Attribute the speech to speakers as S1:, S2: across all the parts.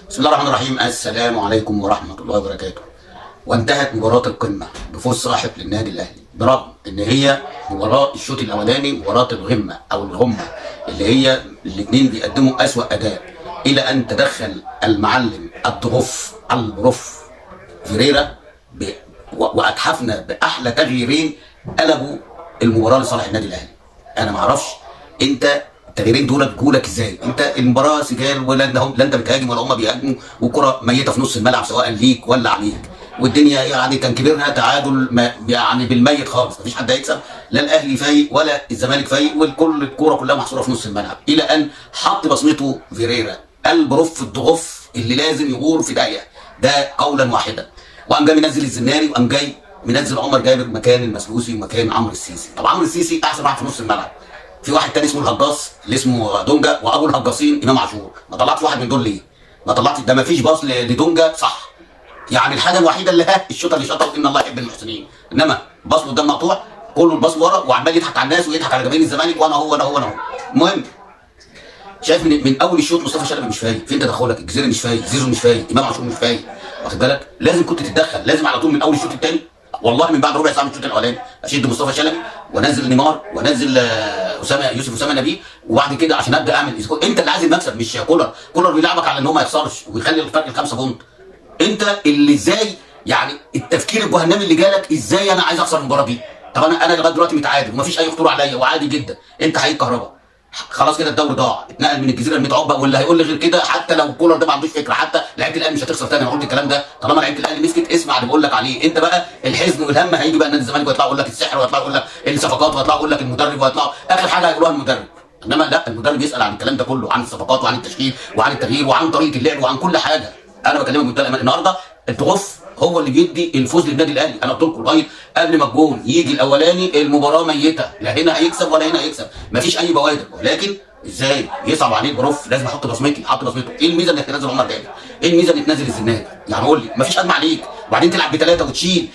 S1: بسم الله الرحمن الرحيم. السلام عليكم ورحمة الله وبركاته. وانتهت مباراة القمة بفوز ساحق للنادي الأهلي، برغم إن هي مباراة الشوط الأولاني مباراة الغمة أو الغمة اللي هي الاتنين بيقدموا أسوأ أداء، إلى أن تدخل المعلم الضغوف البروف فيريرا وأتحفنا بأحلى تغييرين قلبوا المباراة لصالح النادي الأهلي. أنا معرفش أنت التغييرين دول جولك ازاي؟ انت المباراه سجال، ولا انت بتهاجم ولا هم بيهاجموا، والكره ميته في نص الملعب سواء ليك ولا عليك، والدنيا يعني كان كبرنا تعادل يعني بالميت خالص، مفيش حد هيكسب، لا الاهلي فايق ولا الزمالك فايق، والكل الكوره كلها محصوره في نص الملعب، الى ان حط بصمته فيريرا البروف الضغوف اللي لازم يغور في داهيه، ده قولا واحدا. وقام جاي منزل الزناري، وقام جاي منزل عمر جابر مكان المسلوسي ومكان عمرو السيسي. طب عمرو السيسي احسن واحد في نص الملعب، في واحد تاني اسمه الهجاص اللي اسمه دونجا، وابو الهجاصين امام عاشور. ما طلعتش واحد من دول ليه؟ ما طلعتش، ده ما فيش باص لدونجا صح، يعني الحاجه الوحيده اللي الشوطه اللي شاطها ان الله يحب المحسنين، انما باص قدام مقطوع، كله الباص ورا، وعمال يضحك على الناس ويضحك على جماهير الزمالك، وانا هو انا هو انا هو. المهم شايف من اول الشوط مصطفى شلبي مش فايق، فين تدخلك؟ الجزيري مش فايق، زيزو مش فايق، امام عاشور مش فايق، واخد بالك؟ لازم كنت تتدخل، لازم على طول من اول الشوط الثاني، والله من بعد ربع ساعه من الشوط الاولاني اشد مصطفى شلبي وانزل نيمار وانزل اسامه نبيه، وبعد كده عشان ابدا اعمل انت اللي عايز المكسب مش كولر. كولر بيلعبك على ان هو ما يخسرش ويخلي الفرق الخمسه بونت. انت اللي ازاي يعني التفكير الجهنمي اللي جالك، ازاي انا عايز اخسر المباراه دي؟ طب انا لغايه دلوقتي متعادل ومفيش اي خطوره عليا وعادي جدا، انت حقيقي كهرباء خلاص كده الدوري ضاع، اتنقل من الجزيره ل 100 عقبه، واللي هيقول لي غير كده حتى لو كولر ده ما عندوش فكره، حتى لعيبه الاهلي مش هتخسر تاني. انا قلت الكلام ده طالما لعيبه الاهلي مسكت، اسمع اللي بقول لك عليه. انت بقى الحزن والهم هيجي بقى نادي الزمالك، ويطلعوا يقول لك السحر، ويطلعوا يقول لك الصفقات، ويطلعوا يقول لك المدرب، ويطلعوا اخر حاجه هيقولوها المدرب. انما لا، المدرب يسال عن الكلام ده كله، عن الصفقات وعن التشكيل وعن التغيير وعن طريقه اللعب وعن كل حاجه. انا بكلمك بمنتهى الامان، النهارده الضغوف هو اللي بيدي الفوز للنادي الاهلي. انا قلت لكم لغايه قبل ما الجون يجي الاولاني المباراه ميته، لا هنا هيكسب ولا هنا هيكسب، مفيش اي بوادر. ولكن ازاي يصعب عليه البروف؟ لازم احط بصمتي، احط بصمته. ايه الميزه انك تنزل عمر جابر؟ ايه الميزه انك تنزل الزناد؟ يعني قول لي، مفيش ازمه عليك، وبعدين تلعب بثلاثه وتشيل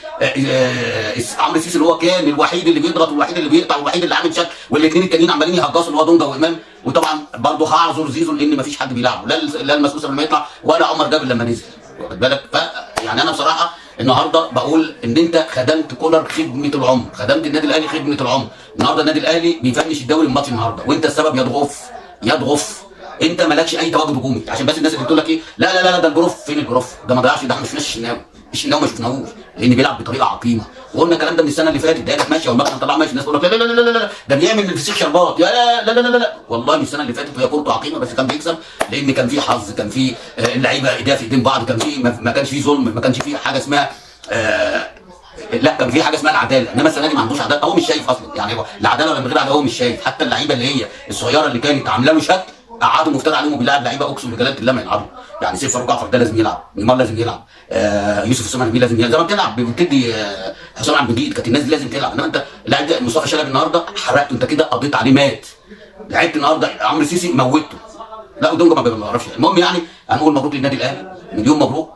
S1: عمرو السيسي اللي هو كان الوحيد اللي بيضغط والوحيد اللي بيقطع والوحيد اللي عامل شك، والاثنين التانيين عمالين يهجصوا اللي هو دونجا وامام. وطبعا برضه هعذر زيزو لان مفيش حد بيلعبه، لا المسؤول لما يطلع ولا عمر جابر لما نزل، واخد بالك؟ يعني انا بصراحه النهارده بقول ان انت خدمت كولر خدمه العمر، خدمت النادي الاهلي خدمه العمر. النهارده النادي الاهلي بيفنش الدوري الماتش النهارده، وانت السبب. يضغف انت مالكش اي تواجد هجومي، عشان بس الناس اللي بتقول لك ايه لا ده الجروف، فين الجروف؟ ده ما ضيعش، ده احنا ما شفناش الشناوي، الشناوي ما شفناهوش لان بيلعب بطريقه عقيمه، وقلنا الكلام ده من السنه اللي فاتت، ده كانت ماشيه والمكنه طلع ماشي. الناس تقول لك لا ده بيعمل الفسيخ شربات، يا لا والله من السنه اللي فاتت وهي كورته عقيمه، بس كان بيكسب لان كان في حظ، كان في اللعيبه ايديها في ايدين بعض، كان في ما كانش في ظلم، ما كانش في حاجه اسمها لا كان في حاجه اسمها العداله. انما السنه دي ما عندوش عداله، هو مش شايف اصلا، يعني هو العداله ولا من غير عداله هو مش شايف. حتى اللعيبه اللي هي الصغيره اللي كانت عامله له شك قعدوا مفترض عليهم وبيلعب لعيبه اقسم بجلاله الله ما يلعبوا، يعني سيف فاروق جعفر ده لازم يلعب، نيمار لازم يلعب، يوسف اسامه نبيل لازم يلعب، زي ما بتلعب بتدي حسام عبد المجيد، كانت الناس دي لازم تلعب. انما انت لعبت مصطفى شلبي النهارده حرقته، انت كده قضيت عليه مات. لعبت النهارده عمرو السيسي موته، لا ودونجا ما بيعرفش. المهم يعني هنقول مبروك للنادي الاهلي، مليون مبروك،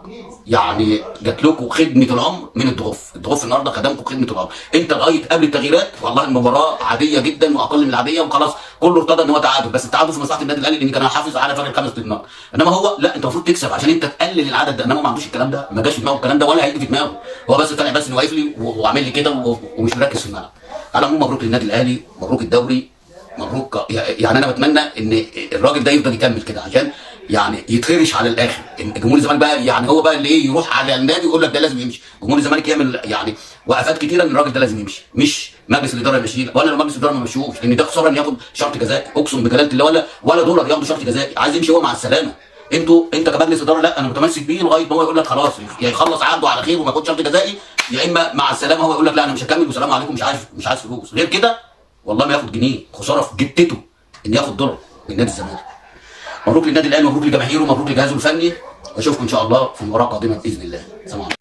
S1: يعني جات لكم خدمه العمر من الضغوف النهارده خدمكم خدمه العمر. انت لغايه قبل التغييرات والله المباراه عاديه جدا واقل من العاديه، وخلاص كله ارتضى ان هو تعادل، بس التعادل في مصلحه النادي الاهلي لان كان هيحافظ على فرق ال5 نقاط. انما هو لا، انت المفروض تكسب عشان انت تقلل العدد ده، انما ما عندوش الكلام ده، ما جاش في دماغه الكلام ده ولا هيجي في دماغه، هو بس طالع بس انه واقف لي وعامل لي كده ومش مركز في الملعب. على العموم مبروك للنادي الاهلي، مبروك الدوري، مبروك. يعني انا بتمنى ان الراجل ده يفضل يكمل كده عشان يعني يتخرش على الاخر. جمهور الزمالك بقى يعني هو بقى اللي ايه، يروح على النادي ويقول لك ده لازم يمشي. جمهور الزمالك يعمل يعني وقفات كتيره ان الراجل ده لازم يمشي، مش مجلس الاداره يمشيه، ولا لو مجلس الاداره ما مشوش، لان ده خساره ان ياخد شرط جزائي، اقسم بجلاله الله ولا دولار ياخدوا شرط جزائي، عايز يمشي هو مع السلامه. انت كمجلس اداره لا، انا متمسك بيه لغايه ما هو يقول لك خلاص، يا يخلص عقده على خير وما ياخدش شرط جزائي، يا اما مع السلامه هو يقول لك لا انا مش هكمل والسلام عليكم، مش عايز فلوس. غير كده والله ما ياخد جنيه، خساره في جتته ان ياخد دولار من نادي الزمالك. مبروك للنادي الاهلي، مبروك لجماهيره، مبروك لجهازه الفني، واشوفكم ان شاء الله في مباراه قادمه باذن الله. سلام عليكم.